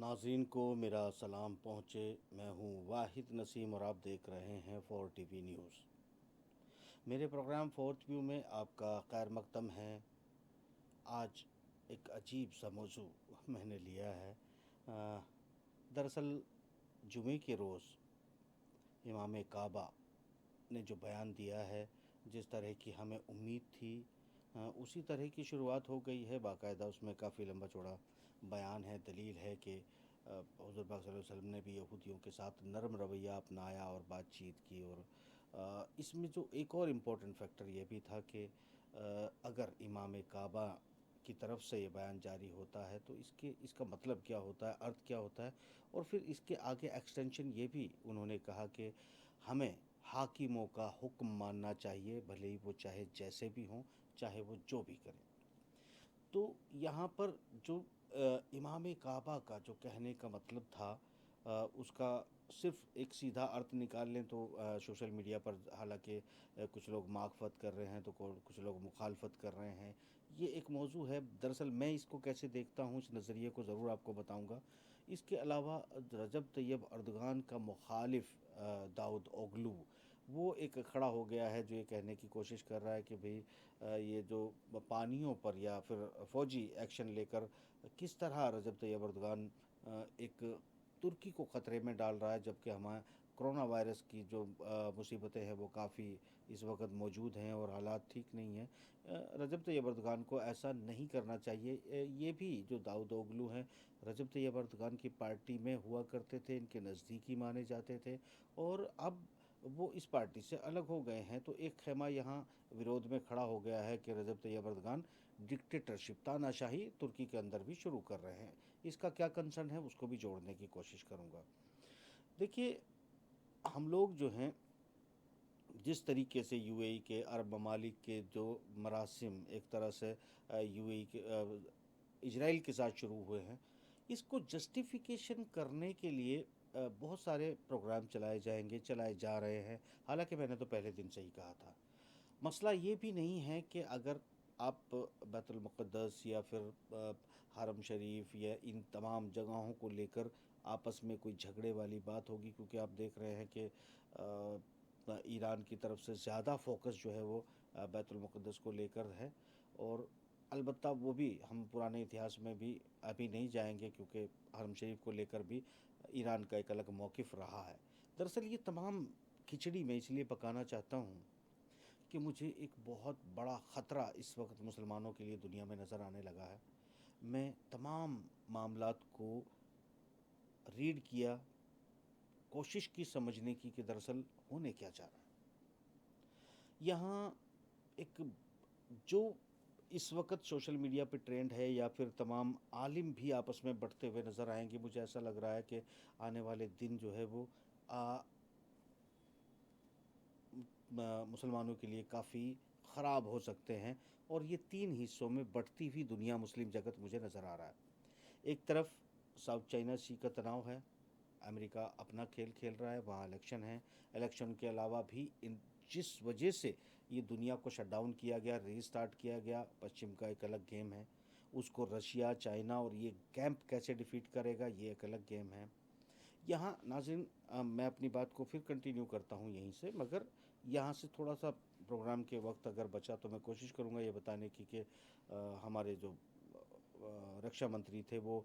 नाज़रीन को मेरा सलाम पहुँचे। मैं हूँ वाहिद नसीम और आप देख रहे हैं 4 TV न्यूज़। मेरे प्रोग्राम फोर्थ व्यू में आपका खैर मकदम है। आज एक अजीब सा मौजू मैंने लिया है। दरअसल जुमे के रोज़ इमाम काबा ने जो बयान दिया है, जिस तरह की हमें उम्मीद थी, उसी तरह की शुरुआत हो गई है। बाकायदा उसमें काफ़ी लंबा चौड़ा बयान है, दलील है कि हुज़ूर पाक सल्लल्लाहु अलैहि वसल्लम ने भी यहूदियों के साथ नरम रवैया अपनाया और बातचीत की। और इसमें जो एक और इम्पोर्टेंट फैक्टर ये भी था कि अगर इमाम काबा की तरफ से ये बयान जारी होता है तो इसका मतलब क्या होता है, अर्थ क्या होता है। और फिर इसके आगे एक्सटेंशन ये भी उन्होंने कहा कि हमें हाकिमों का हुक्म मानना चाहिए, भले ही वो चाहे जैसे भी हों, चाहे वो जो भी करें। तो यहाँ पर जो इमाम काबा का जो कहने का मतलब था, उसका सिर्फ एक सीधा अर्थ निकाल लें तो सोशल मीडिया पर हालांकि कुछ लोग मागफत कर रहे हैं तो कुछ लोग मुखालफत कर रहे हैं। ये एक मौजू है। दरअसल मैं इसको कैसे देखता हूँ, इस नज़रिए को ज़रूर आपको बताऊँगा। इसके अलावा रजब तैयब अर्दगान का मुखालिफ दाऊद ओगलू, वो एक खड़ा हो गया है जो ये कहने की कोशिश कर रहा है कि भाई ये जो पानियों पर या फिर फ़ौजी एक्शन लेकर किस तरह रजब तैयब अर्दगान एक तुर्की को ख़तरे में डाल रहा है, जबकि हमारे कोरोना वायरस की जो मुसीबतें हैं वो काफ़ी इस वक्त मौजूद हैं और हालात ठीक नहीं हैं। रजब तैयब अर्दगान को ऐसा नहीं करना चाहिए। ये भी जो दाऊद ओगलू हैं, रजब तैयब अर्दगान की पार्टी में हुआ करते थे, इनके नज़दीकी माने जाते थे और अब वो इस पार्टी से अलग हो गए हैं। तो एक खेमा यहाँ विरोध में खड़ा हो गया है कि रजब तैयब अर्दगान डिक्टेटरशिप, तानाशाही तुर्की के अंदर भी शुरू कर रहे हैं। इसका क्या कंसर्न है उसको भी जोड़ने की कोशिश करूँगा। देखिए, हम लोग जो हैं, जिस तरीके से यूएई के अरब ममालिक के जो मरासिम एक तरह से यूएई के इजराइल के साथ शुरू हुए हैं, इसको जस्टिफिकेशन करने के लिए बहुत सारे प्रोग्राम चलाए जाएंगे, चलाए जा रहे हैं। हालांकि मैंने तो पहले दिन से ही कहा था, मसला ये भी नहीं है कि अगर आप बैतुल मुक़द्दस या फिर हरम शरीफ या इन तमाम जगहों को लेकर आपस में कोई झगड़े वाली बात होगी, क्योंकि आप देख रहे हैं कि ईरान की तरफ से ज़्यादा फोकस जो है वो बैतुल मुक़द्दस को लेकर है। और अलबत्ता वो भी हम पुराने इतिहास में भी अभी नहीं जाएंगे, क्योंकि हरम शरीफ को लेकर भी ईरान का एक अलग मौक़िफ़ रहा है। दरअसल ये तमाम खिचड़ी मैं इसलिए पकाना चाहता हूँ कि मुझे एक बहुत बड़ा ख़तरा इस वक्त मुसलमानों के लिए दुनिया में नज़र आने लगा है। मैं तमाम मामलात को रीड किया, कोशिश की समझने की कि दरअसल होने क्या जा रहा है यहाँ। एक जो इस वक्त सोशल मीडिया पे ट्रेंड है, या फिर तमाम आलिम भी आपस में बढ़ते हुए नज़र आएंगे, मुझे ऐसा लग रहा है कि आने वाले दिन जो है वो मुसलमानों के लिए काफ़ी ख़राब हो सकते हैं। और ये तीन हिस्सों में बढ़ती हुई दुनिया मुस्लिम जगत मुझे नज़र आ रहा है। एक तरफ साउथ चाइना सी का तनाव है, अमेरिका अपना खेल खेल रहा है, वहाँ इलेक्शन है। इलेक्शन के अलावा भी इन जिस वजह से ये दुनिया को शट डाउन किया गया, रीस्टार्ट किया गया, पश्चिम का एक अलग गेम है। उसको रशिया, चाइना और ये कैंप कैसे डिफीट करेगा, ये एक अलग गेम है। यहाँ नाज़रीन, मैं अपनी बात को फिर कंटिन्यू करता हूँ यहीं से, मगर यहाँ से थोड़ा सा प्रोग्राम के वक्त अगर बचा तो मैं कोशिश करूँगा ये बताने की कि हमारे जो रक्षा मंत्री थे वो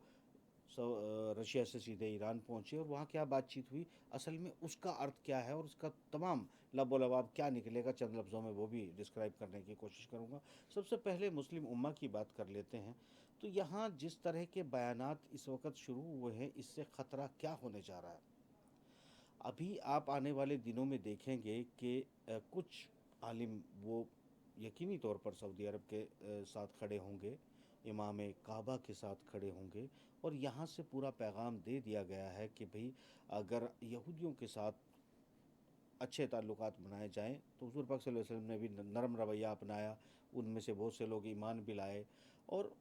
रशिया से सीधे ईरान पहुँचे और वहाँ क्या बातचीत हुई, असल में उसका अर्थ क्या है और उसका तमाम लबो लबाब क्या निकलेगा, चंद लफ्ज़ों में वो भी डिस्क्राइब करने की कोशिश करूँगा। सबसे पहले मुस्लिम उम्मा की बात कर लेते हैं। तो यहाँ जिस तरह के बयानात इस वक्त शुरू हुए हैं, इससे ख़तरा क्या होने जा रहा है। अभी आप आने वाले दिनों में देखेंगे कि कुछ आलिम वो यकीनी तौर पर सऊदी अरब के साथ खड़े होंगे, इमाम काबा के साथ खड़े होंगे। और यहाँ से पूरा पैगाम दे दिया गया है कि भाई, अगर यहूदियों के साथ अच्छे ताल्लुकात बनाए जाएं तो हुज़ूर पाक सल्लल्लाहु अलैहि वसल्लम ने भी नरम रवैया अपनाया, उनमें से बहुत से लोग ईमान भी लाए। और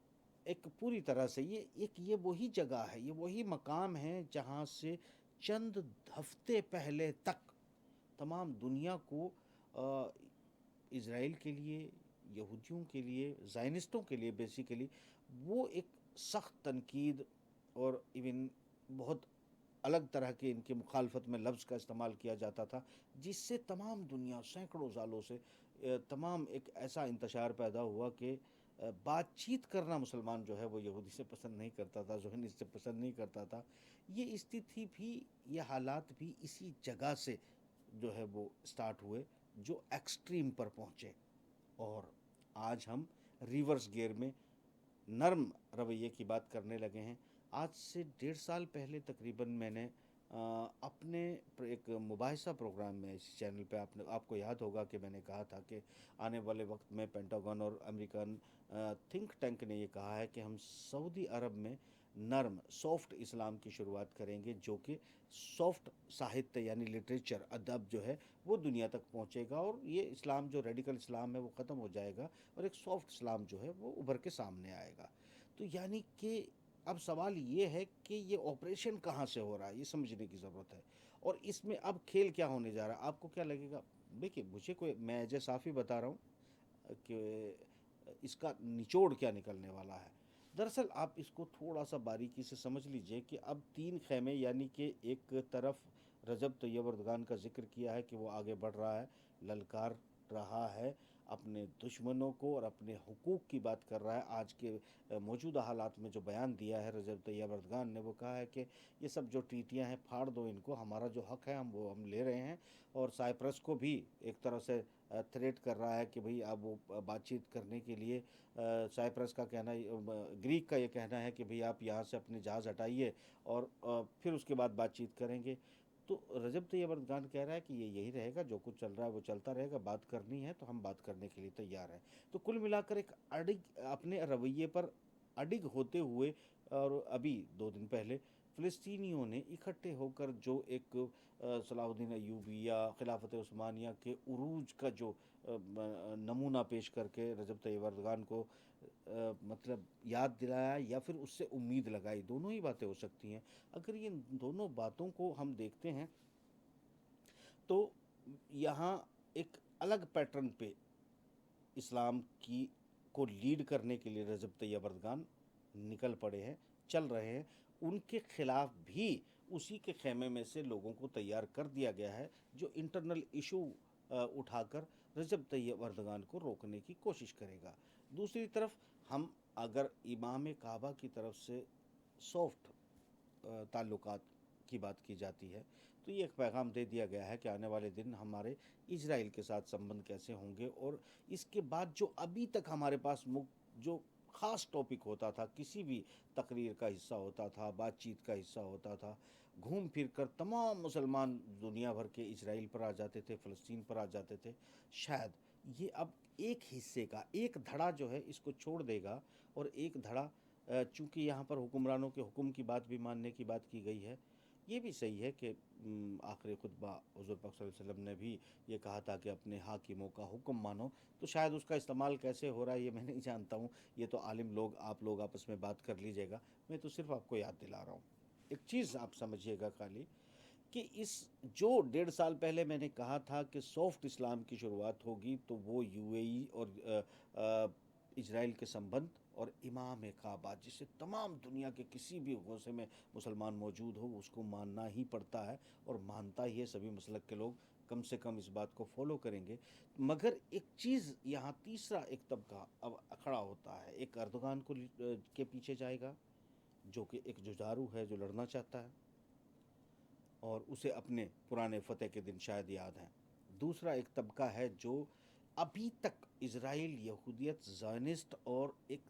एक पूरी तरह से ये वही जगह है, ये वही मकाम है जहाँ से चंद हफ्ते पहले तक तमाम दुनिया को इज़राइल के लिए, यहूदियों के लिए, ज़ायनिस्टों के लिए बेसिकली वो एक सख्त तनकीद और इवन बहुत अलग तरह के इनके मुखालफत में लफ्ज़ का इस्तेमाल किया जाता था, जिससे तमाम दुनिया सैकड़ों सालों से तमाम एक ऐसा इंतशार पैदा हुआ कि बातचीत करना मुसलमान जो है वो यहूदी से पसंद नहीं करता था, ज़ोहनिस्ट से पसंद नहीं करता था। ये स्थिति भी, ये हालात भी इसी जगह से जो है वो स्टार्ट हुए, जो एक्सट्रीम पर पहुँचे। और आज हम रिवर्स गियर में नर्म रवैये की बात करने लगे हैं। आज से 1.5 साल पहले तकरीबन मैंने अपने एक मुबाहिसा प्रोग्राम में इस चैनल पे आपको याद होगा कि मैंने कहा था कि आने वाले वक्त में पेंटागन और अमेरिकन थिंक टैंक ने ये कहा है कि हम सऊदी अरब में नर्म सॉफ्ट इस्लाम की शुरुआत करेंगे, जो कि सॉफ्ट साहित्य यानी लिटरेचर अदब जो है वो दुनिया तक पहुंचेगा, और ये इस्लाम जो रेडिकल इस्लाम है वो ख़त्म हो जाएगा और एक सॉफ्ट इस्लाम जो है वो उभर के सामने आएगा। तो यानी कि अब सवाल ये है कि ये ऑपरेशन कहाँ से हो रहा है, ये समझने की ज़रूरत है। और इसमें अब खेल क्या होने जा रहा है, आपको क्या लगेगा? देखिए, मुझे कोई, मैं एज ए साफ़ी बता रहा हूँ कि इसका निचोड़ क्या निकलने वाला है। दरअसल आप इसको थोड़ा सा बारीकी से समझ लीजिए कि अब तीन खेमे, यानी कि एक तरफ रजब तैयब अर्दगान का जिक्र किया है कि वो आगे बढ़ रहा है, ललकार रहा है अपने दुश्मनों को और अपने हुकूक की बात कर रहा है। आज के मौजूदा हालात में जो बयान दिया है रजब तैयब अर्दगान ने, वो कहा है कि ये सब जो ट्रीटियां हैं फाड़ दो इनको, हमारा जो हक है हम ले रहे हैं। और साइप्रस को भी एक तरह से थ्रेट कर रहा है कि भाई अब वो बातचीत करने के लिए, साइप्रस का कहना, ग्रीक का ये कहना है कि भाई आप यहाँ से अपने जहाज़ हटाइए और फिर उसके बाद बातचीत करेंगे। तो रजब तैयब अर्दगान कह रहा है कि ये यही रहेगा, जो कुछ चल रहा है वो चलता रहेगा, बात करनी है तो हम बात करने के लिए तैयार हैं। तो कुल मिलाकर एक अडिग, अपने रवैये पर अडिग होते हुए, और अभी 2 दिन पहले फ़िलिस्तीनियों ने इकट्ठे होकर जो एक सलाहुद्दीन अय्यूबी या खिलाफत उस्मानिया के उरूज का जो नमूना पेश करके रजब तैयब अर्दगान को मतलब याद दिलाया या फिर उससे उम्मीद लगाई, दोनों ही बातें हो सकती हैं। अगर ये दोनों बातों को हम देखते हैं तो यहाँ एक अलग पैटर्न पे इस्लाम की को लीड करने के लिए रजब तैयब अर्दगान निकल पड़े हैं, चल रहे हैं। उनके खिलाफ भी उसी के खेमे में से लोगों को तैयार कर दिया गया है, जो इंटरनल इशू उठाकर रजब तैयब अर्दगान को रोकने की कोशिश करेगा। दूसरी तरफ हम अगर इमाम काबा की तरफ से सॉफ्ट ताल्लुकात की बात की जाती है, तो ये एक पैगाम दे दिया गया है कि आने वाले दिन हमारे इजराइल के साथ संबंध कैसे होंगे। और इसके बाद जो अभी तक हमारे पास जो ख़ास टॉपिक होता था, किसी भी तकरीर का हिस्सा होता था, बातचीत का हिस्सा होता था, घूम फिर कर तमाम मुसलमान दुनिया भर के इजराइल पर आ जाते थे, फ़लस्तीन पर आ जाते थे। शायद ये अब एक हिस्से का एक धड़ा जो है इसको छोड़ देगा, और एक धड़ा, चूँकि यहाँ पर हुक्मरानों के हुक्म की बात भी मानने की बात की गई है। ये भी सही है कि आखिरी खुतबा हुज़ूर पाक सल्लल्लाहु अलैहि वसल्लम ने भी ये कहा था कि अपने हाकिमों का हुक्म मानो। तो शायद उसका इस्तेमाल कैसे हो रहा है ये मैं नहीं जानता हूँ, ये तो आलिम लोग, आप लोग आपस में बात कर लीजिएगा। मैं तो सिर्फ आपको याद दिला रहा हूँ। एक चीज़ आप समझिएगा खाली, कि इस जो 1.5 साल पहले मैंने कहा था कि सॉफ्ट इस्लाम की शुरुआत होगी, तो वो यूएई और इजराइल के संबंध और इमाम काबा, जिसे तमाम दुनिया के किसी भी गोसे में मुसलमान मौजूद हो उसको मानना ही पड़ता है, और मानता ही है, सभी मसलक के लोग कम से कम इस बात को फॉलो करेंगे। मगर एक चीज़ यहाँ तीसरा एक तबका अब खड़ा होता है, एक अर्दोगान को के पीछे जाएगा, जो कि एक जुझारू है, जो लड़ना चाहता है और उसे अपने पुराने फ़तेह के दिन शायद याद हैं। दूसरा एक तबका है जो अभी तक इज़राइल, यहूदियत, ज़ायनिस्ट, और एक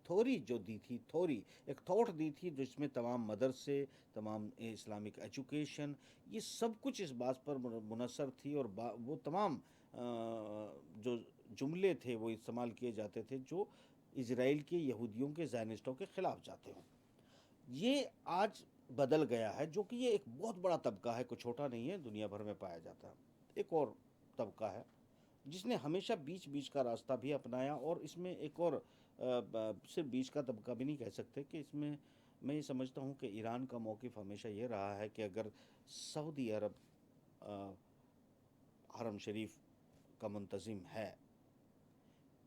थ्योरी जो दी थी, एक थॉट दी थी जिसमें तमाम मदरसे, तमाम इस्लामिक एजुकेशन, ये सब कुछ इस बात पर मुनसर थी, और वो तमाम जो जुमले थे वो इस्तेमाल किए जाते थे जो इज़राइल के यहूदियों के, ज़ायनिस्टों के ख़िलाफ़ जाते हों। ये आज बदल गया है, जो कि ये एक बहुत बड़ा तबका है, कोई छोटा नहीं है, दुनिया भर में पाया जाता है। एक और तबका है जिसने हमेशा बीच बीच का रास्ता भी अपनाया, और इसमें एक और सिर्फ बीच का तबका भी नहीं कह सकते, कि इसमें मैं ये समझता हूँ कि ईरान का मौक़िफ़ हमेशा ये रहा है कि अगर सऊदी अरब अ, हरम शरीफ का मुंतज़िम है,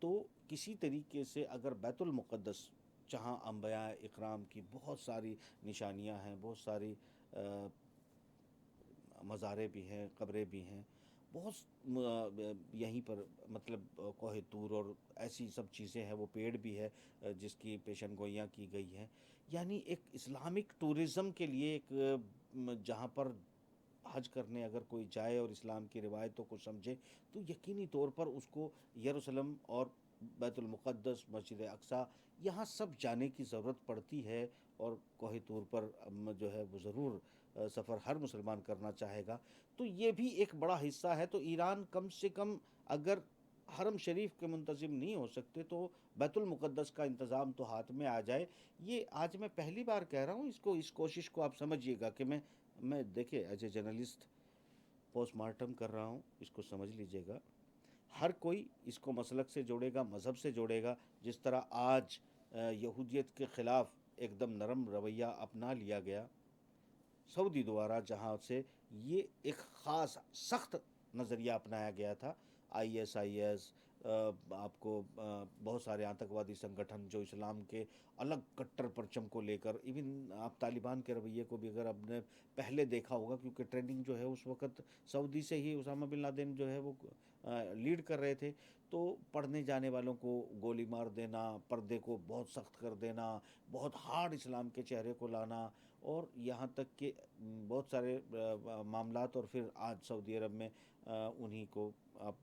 तो किसी तरीके से अगर बैतुल मुक़द्दस जहाँ अम्बिया इकराम की बहुत सारी निशानियाँ हैं, बहुत सारी मज़ारें भी हैं, कब्रें भी हैं, बहुत यहीं पर मतलब कोहे तूर और ऐसी सब चीज़ें हैं, वो पेड़ भी है जिसकी पेशन गोइयाँ की गई हैं। यानी एक इस्लामिक टूरिज़्म के लिए एक जहाँ पर हज करने अगर कोई जाए और इस्लाम की रिवायतों को समझे, तो यकीनी तौर पर उसको यरूशलेम और बैतुल मुक़द्दस, मस्जिद अक़सा, यहाँ सब जाने की ज़रूरत पड़ती है। और कोहे तूर पर जो है वो ज़रूर सफ़र हर मुसलमान करना चाहेगा। तो ये भी एक बड़ा हिस्सा है। तो ईरान कम से कम अगर हरम शरीफ के मुंतज़िम नहीं हो सकते तो बैतुल मुक़द्दस का इंतज़ाम तो हाथ में आ जाए। ये आज मैं पहली बार कह रहा हूँ इसको, इस कोशिश को आप समझिएगा कि मैं देखिए एज ए जर्नलिस्ट पोस्टमार्टम कर रहा हूँ, इसको समझ लीजिएगा। हर कोई इसको मसलक से जोड़ेगा, मज़हब से जोड़ेगा। जिस तरह आज यहूदियत के ख़िलाफ़ एकदम नरम रवैया अपना लिया गया सऊदी द्वारा, जहाँ से ये एक ख़ास सख्त नज़रिया अपनाया गया था। ISIS आपको बहुत सारे आतंकवादी संगठन जो इस्लाम के अलग कट्टर परचम को लेकर, इवन आप तालिबान के रवैये को भी अगर आपने पहले देखा होगा, क्योंकि ट्रेनिंग जो है उस वक़्त सऊदी से ही उसामा बिन लादेन जो है वो लीड कर रहे थे। तो पढ़ने जाने वालों को गोली मार देना, पर्दे को बहुत सख्त कर देना, बहुत हार्ड इस्लाम के चेहरे को लाना, और यहाँ तक कि बहुत सारे मामलात, और फिर आज सऊदी अरब में उन्हीं को आप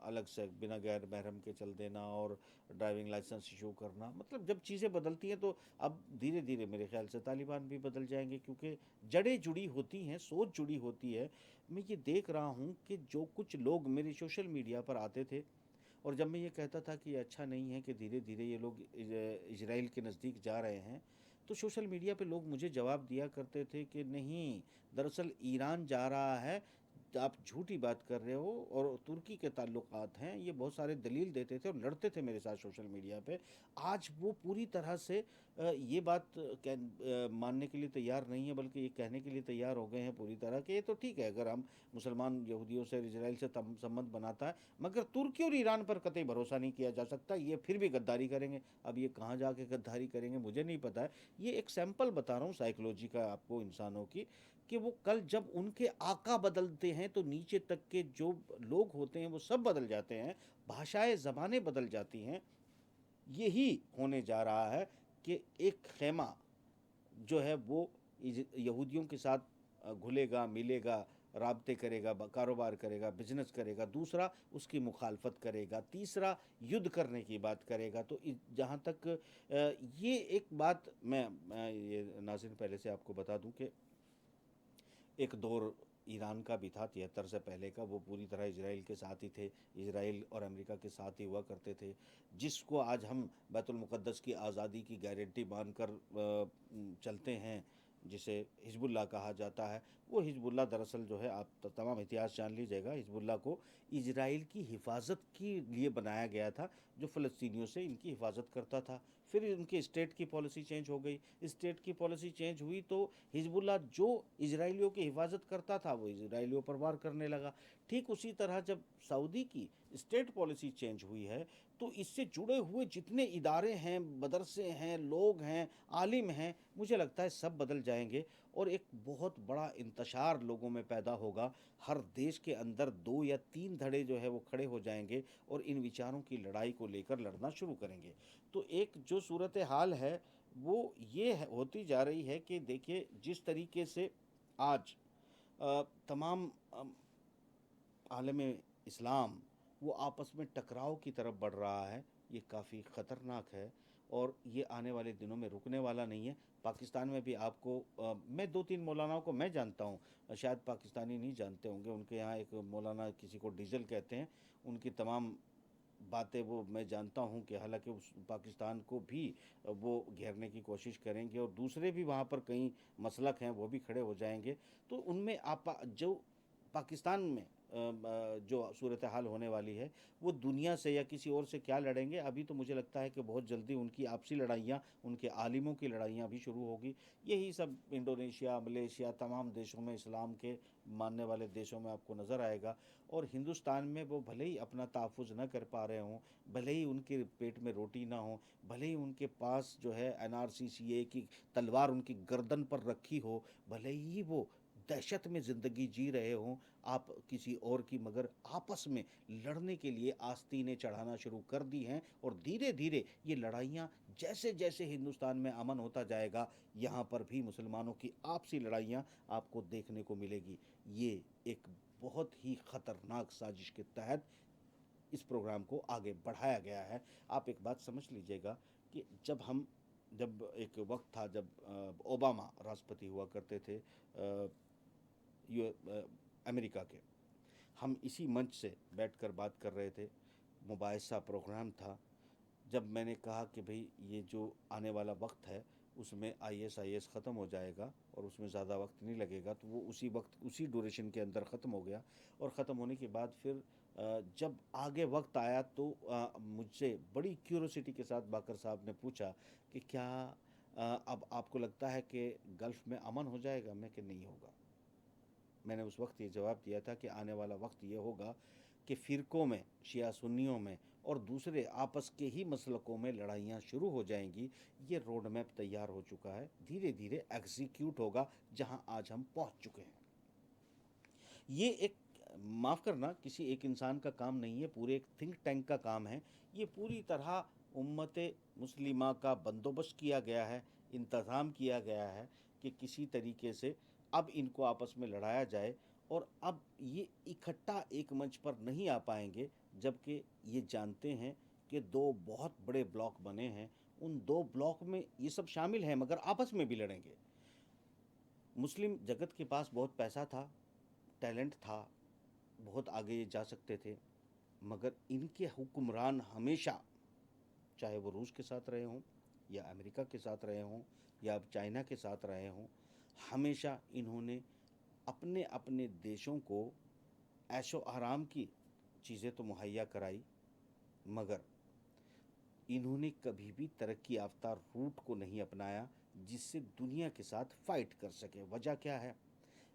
अलग से बिना गैर महरम के चल देना और ड्राइविंग लाइसेंस इशू करना। मतलब जब चीज़ें बदलती हैं तो अब धीरे धीरे मेरे ख्याल से तालिबान भी बदल जाएंगे, क्योंकि जड़ें जुड़ी होती हैं, सोच जुड़ी होती है। मैं ये देख रहा हूँ कि जो कुछ लोग मेरे सोशल मीडिया पर आते थे, और जब मैं ये कहता था कि ये अच्छा नहीं है कि धीरे धीरे ये लोग इजराइल के नज़दीक जा रहे हैं, तो सोशल मीडिया पे लोग मुझे जवाब दिया करते थे कि नहीं, दरअसल ईरान जा रहा है, आप झूठी बात कर रहे हो, और तुर्की के ताल्लुकात हैं, ये बहुत सारे दलील देते थे और लड़ते थे मेरे साथ सोशल मीडिया पे। आज वो पूरी तरह से ये बात मानने के लिए तैयार नहीं है, बल्कि ये कहने के लिए तैयार हो गए हैं पूरी तरह कि ये तो ठीक है अगर हम मुसलमान यहूदियों से, इजराइल से संबंध बनाता है, मगर तुर्की और ईरान पर कतई भरोसा नहीं किया जा सकता, ये फिर भी गद्दारी करेंगे। अब ये कहाँ जाके गद्दारी करेंगे मुझे नहीं पता है। ये एक सैंपल बता रहा हूँ साइकोलॉजी का आपको इंसानों की, कि वो कल जब उनके आका बदलते हैं तो नीचे तक के जो लोग होते हैं वो सब बदल जाते हैं, भाषाएं ज़बानें बदल जाती हैं। यही होने जा रहा है कि एक खेमा जो है वो यहूदियों के साथ घुलेगा, मिलेगा, राब्ते करेगा, कारोबार करेगा, बिजनेस करेगा, दूसरा उसकी मुखालफत करेगा, तीसरा युद्ध करने की बात करेगा। तो जहाँ तक ये एक बात मैं ये नाज़रीन पहले से आपको बता दूं कि एक दौर ईरान का भी था 73 से पहले का, वो पूरी तरह इजराइल के साथ ही थे, इजराइल और अमेरिका के साथ ही हुआ करते थे, जिसको आज हम बैतुल मुक़द्दस की आज़ादी की गारंटी मानकर चलते हैं, जिसे हिजबुल्लाह कहा जाता है। वो हिजबुल्लाह दरअसल जो है, आप तमाम इतिहास जान लीजिएगा, हिजबुल्लाह को इजराइल की हिफाजत के लिए बनाया गया था, जो फ़लस्तीनियों से इनकी हिफाजत करता था। फिर उनकी स्टेट की पॉलिसी चेंज हो गई, स्टेट की पॉलिसी चेंज हुई तो हिजबुल्लाह जो इजराइलियों की हिफाजत करता था वो इजराइलियों पर वार करने लगा। ठीक उसी तरह जब सऊदी की स्टेट पॉलिसी चेंज हुई है, तो इससे जुड़े हुए जितने इदारे हैं, मदरसे हैं, लोग हैं, आलिम हैं, मुझे लगता है सब बदल जाएंगे, और एक बहुत बड़ा इंतशार लोगों में पैदा होगा। हर देश के अंदर 2 या 3 धड़े जो है वो खड़े हो जाएंगे और इन विचारों की लड़ाई को लेकर लड़ना शुरू करेंगे। तो एक जो सूरत हाल है वो ये होती जा रही है कि देखिए जिस तरीके से आज तमाम आलम इस्लाम वो आपस में टकराव की तरफ बढ़ रहा है, ये काफ़ी ख़तरनाक है, और ये आने वाले दिनों में रुकने वाला नहीं है। पाकिस्तान में भी आपको मैं 2-3 मौलानाओं को मैं जानता हूँ, शायद पाकिस्तानी नहीं जानते होंगे, उनके यहाँ एक मौलाना किसी को डीजल कहते हैं, उनकी तमाम बातें वो मैं जानता हूँ कि हालांकि उस पाकिस्तान को भी वो घेरने की कोशिश करेंगे, और दूसरे भी वहाँ पर कई मसलक हैं वो भी खड़े हो जाएंगे। तो उनमें आप जो पाकिस्तान में जो सूरत हाल होने वाली है, वो दुनिया से या किसी और से क्या लड़ेंगे, अभी तो मुझे लगता है कि बहुत जल्दी उनकी आपसी लड़ाइयाँ, उनके आलिमों की लड़ाइयाँ भी शुरू होगी। यही सब इंडोनेशिया, मलेशिया, तमाम देशों में इस्लाम के मानने वाले देशों में आपको नज़र आएगा। और हिंदुस्तान में वो भले ही अपना तहफ़्फ़ुज़ न कर पा रहे हों, भले ही उनके पेट में रोटी ना हो, भले ही उनके पास जो है एनआरसीसीए की तलवार उनकी गर्दन पर रखी हो, भले ही वो दहशत में ज़िंदगी जी रहे हों आप किसी और की, मगर आपस में लड़ने के लिए आस्तीनें चढ़ाना शुरू कर दी हैं। और धीरे धीरे ये लड़ाइयाँ, जैसे जैसे हिंदुस्तान में अमन होता जाएगा, यहाँ पर भी मुसलमानों की आपसी लड़ाइयाँ आपको देखने को मिलेगी। ये एक बहुत ही ख़तरनाक साजिश के तहत इस प्रोग्राम को आगे बढ़ाया गया है। आप एक बात समझ लीजिएगा कि जब एक वक्त था जब ओबामा राष्ट्रपति हुआ करते थे अमेरिका के, हम इसी मंच से बैठकर बात कर रहे थे, मुबाहिसा प्रोग्राम था। जब मैंने कहा कि भाई ये जो आने वाला वक्त है उसमें आईएसआईएस ख़त्म हो जाएगा और उसमें ज़्यादा वक्त नहीं लगेगा, तो वो उसी वक्त उसी ड्यूरेशन के अंदर ख़त्म हो गया। और ख़त्म होने के बाद फिर जब आगे वक्त आया तो मुझसे बड़ी क्यूरोसिटी के साथ बाकर साहब ने पूछा कि क्या अब आपको लगता है कि गल्फ़ में अमन हो जाएगा? मैं कि नहीं होगा। मैंने उस वक्त ये जवाब दिया था कि आने वाला वक्त ये होगा कि फ़िरक़ों में, शिया सुन्नियों में और दूसरे आपस के ही मसलकों में लड़ाइयाँ शुरू हो जाएंगी। ये रोड मैप तैयार हो चुका है, धीरे धीरे एग्जीक्यूट होगा जहाँ आज हम पहुँच चुके हैं। ये एक, माफ़ करना, किसी एक इंसान का काम नहीं है, पूरे एक थिंक टैंक का काम है। ये पूरी तरह उम्मत मुस्लिमा का बंदोबस्त किया गया है, इंतज़ाम किया गया है कि किसी तरीके से अब इनको आपस में लड़ाया जाए। और अब ये इकट्ठा एक मंच पर नहीं आ पाएंगे, जबकि ये जानते हैं कि दो बहुत बड़े ब्लॉक बने हैं, उन दो ब्लॉक में ये सब शामिल हैं, मगर आपस में भी लड़ेंगे। मुस्लिम जगत के पास बहुत पैसा था, टैलेंट था, बहुत आगे ये जा सकते थे, मगर इनके हुक्मरान हमेशा, चाहे वो रूस के साथ रहे हों या अमेरिका के साथ रहे हों या अब चाइना के साथ रहे हों, हमेशा इन्होंने अपने अपने देशों को ऐशो आराम की चीज़ें तो मुहैया कराई, मगर इन्होंने कभी भी तरक्की याफ्ता रूट को नहीं अपनाया जिससे दुनिया के साथ फ़ाइट कर सके। वजह क्या है?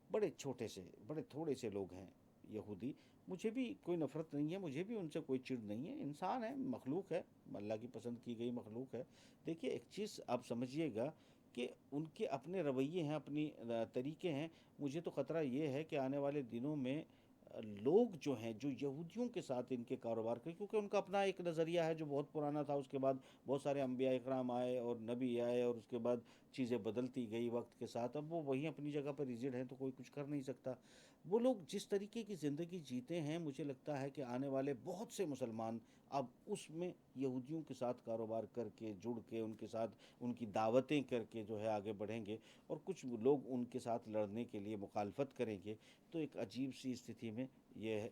बड़े थोड़े से लोग हैं यहूदी। मुझे भी कोई नफ़रत नहीं है, मुझे भी उनसे कोई चिढ़ नहीं है, इंसान है, मखलूक है, अल्लाह की पसंद की गई मखलूक है। देखिए, एक चीज़ आप समझिएगा कि उनके अपने रवैये हैं, अपनी तरीके हैं। मुझे तो ख़तरा ये है कि आने वाले दिनों में लोग जो हैं, जो यहूदियों के साथ इनके कारोबार करें, क्योंकि उनका अपना एक नज़रिया है जो बहुत पुराना था। उसके बाद बहुत सारे अम्बिया इकराम आए और नबी आए और उसके बाद चीज़ें बदलती गई वक्त के साथ। अब वो वहीं अपनी जगह पर रिजिड हैं, तो कोई कुछ कर नहीं सकता। वो लोग जिस तरीके की ज़िंदगी जीते हैं, मुझे लगता है कि आने वाले बहुत से मुसलमान अब उसमें यहूदियों के साथ कारोबार करके, जुड़ के, उनके साथ उनकी दावतें करके जो है आगे बढ़ेंगे। और कुछ लोग उनके साथ लड़ने के लिए मुखालफत करेंगे। तो एक अजीब सी स्थिति में ये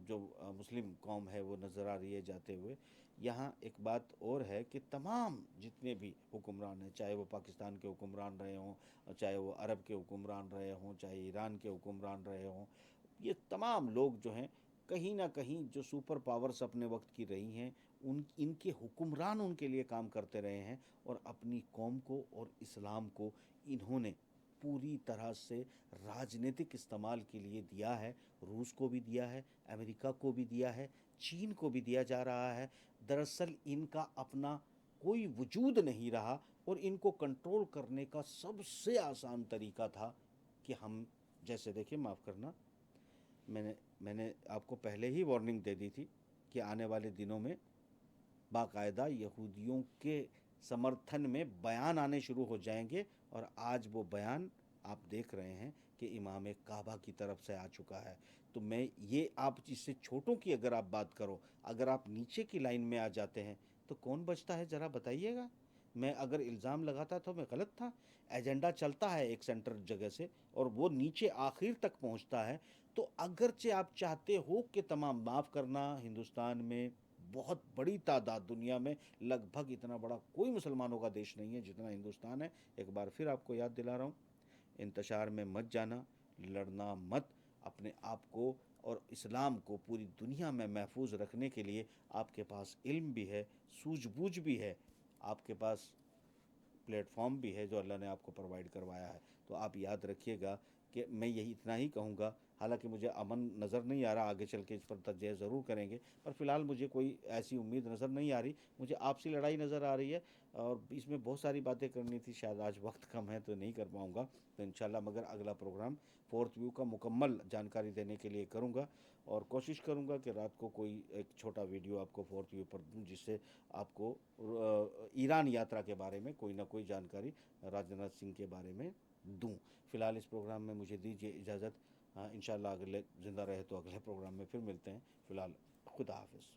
जो मुस्लिम कौम है वो नज़र आ रही है जाते हुए। यहाँ एक बात और है कि तमाम जितने भी हुक्मरान हैं, चाहे वो पाकिस्तान के हुक्मरान रहे हों, चाहे वो अरब के हुक्मरान रहे हों, चाहे ईरान के हुक्मरान रहे हों, ये तमाम लोग जो हैं कहीं ना कहीं जो सुपर पावर्स अपने वक्त की रही हैं, इनके हुक्मरान उनके लिए काम करते रहे हैं। और अपनी कौम को और इस्लाम को इन्होंने पूरी तरह से राजनीतिक इस्तेमाल के लिए दिया है। रूस को भी दिया है, अमेरिका को भी दिया है, चीन को भी दिया जा रहा है। दरअसल इनका अपना कोई वजूद नहीं रहा और इनको कंट्रोल करने का सबसे आसान तरीका था कि हम, जैसे देखिए, माफ़ करना, मैंने आपको पहले ही वार्निंग दे दी थी कि आने वाले दिनों में बाकायदा यहूदियों के समर्थन में बयान आने शुरू हो जाएंगे। और आज वो बयान आप देख रहे हैं कि इमाम काबा की तरफ से आ चुका है। तो मैं ये, आप इससे छोटों की अगर आप बात करो, अगर आप नीचे की लाइन में आ जाते हैं तो कौन बचता है, ज़रा बताइएगा। मैं अगर इल्ज़ाम लगाता तो मैं गलत था। एजेंडा चलता है एक सेंटर जगह से और वो नीचे आखिर तक पहुंचता है। तो अगरचे आप चाहते हो कि तमाम, माफ़ करना, हिंदुस्तान में बहुत बड़ी तादाद, दुनिया में लगभग इतना बड़ा कोई मुसलमानों का देश नहीं है जितना हिंदुस्तान है। एक बार फिर आपको याद दिला रहा हूँ, इंतशार में मत जाना, लड़ना मत। अपने आप को और इस्लाम को पूरी दुनिया में महफूज रखने के लिए आपके पास इल्म भी है, सूझबूझ भी है, आपके पास प्लेटफॉर्म भी है जो अल्लाह ने आपको प्रोवाइड करवाया है। तो आप याद रखिएगा कि मैं यही इतना ही कहूँगा। हालांकि मुझे अमन नज़र नहीं आ रहा, आगे चल के इस पर तज्ज़िया ज़रूर करेंगे, पर फ़िलहाल मुझे कोई ऐसी उम्मीद नज़र नहीं आ रही। मुझे आपसी लड़ाई नज़र आ रही है और इसमें बहुत सारी बातें करनी थी, शायद आज वक्त कम है तो नहीं कर पाऊँगा। तो इंशाल्लाह मगर अगला प्रोग्राम फोर्थ व्यू का मुकम्मल जानकारी देने के लिए करूँगा और कोशिश करूँगा कि रात को कोई एक छोटा वीडियो आपको फोर्थ व्यू पर दूँ, जिससे आपको ईरान यात्रा के बारे में कोई ना कोई जानकारी राजनाथ सिंह के बारे में दूँ। फ़िलहाल इस प्रोग्राम में मुझे दीजिए इजाज़त। इंशाल्लाह अगले ज़िंदा रहे तो अगले प्रोग्राम में फिर मिलते हैं। फ़िलहाल खुदा हाफिज़।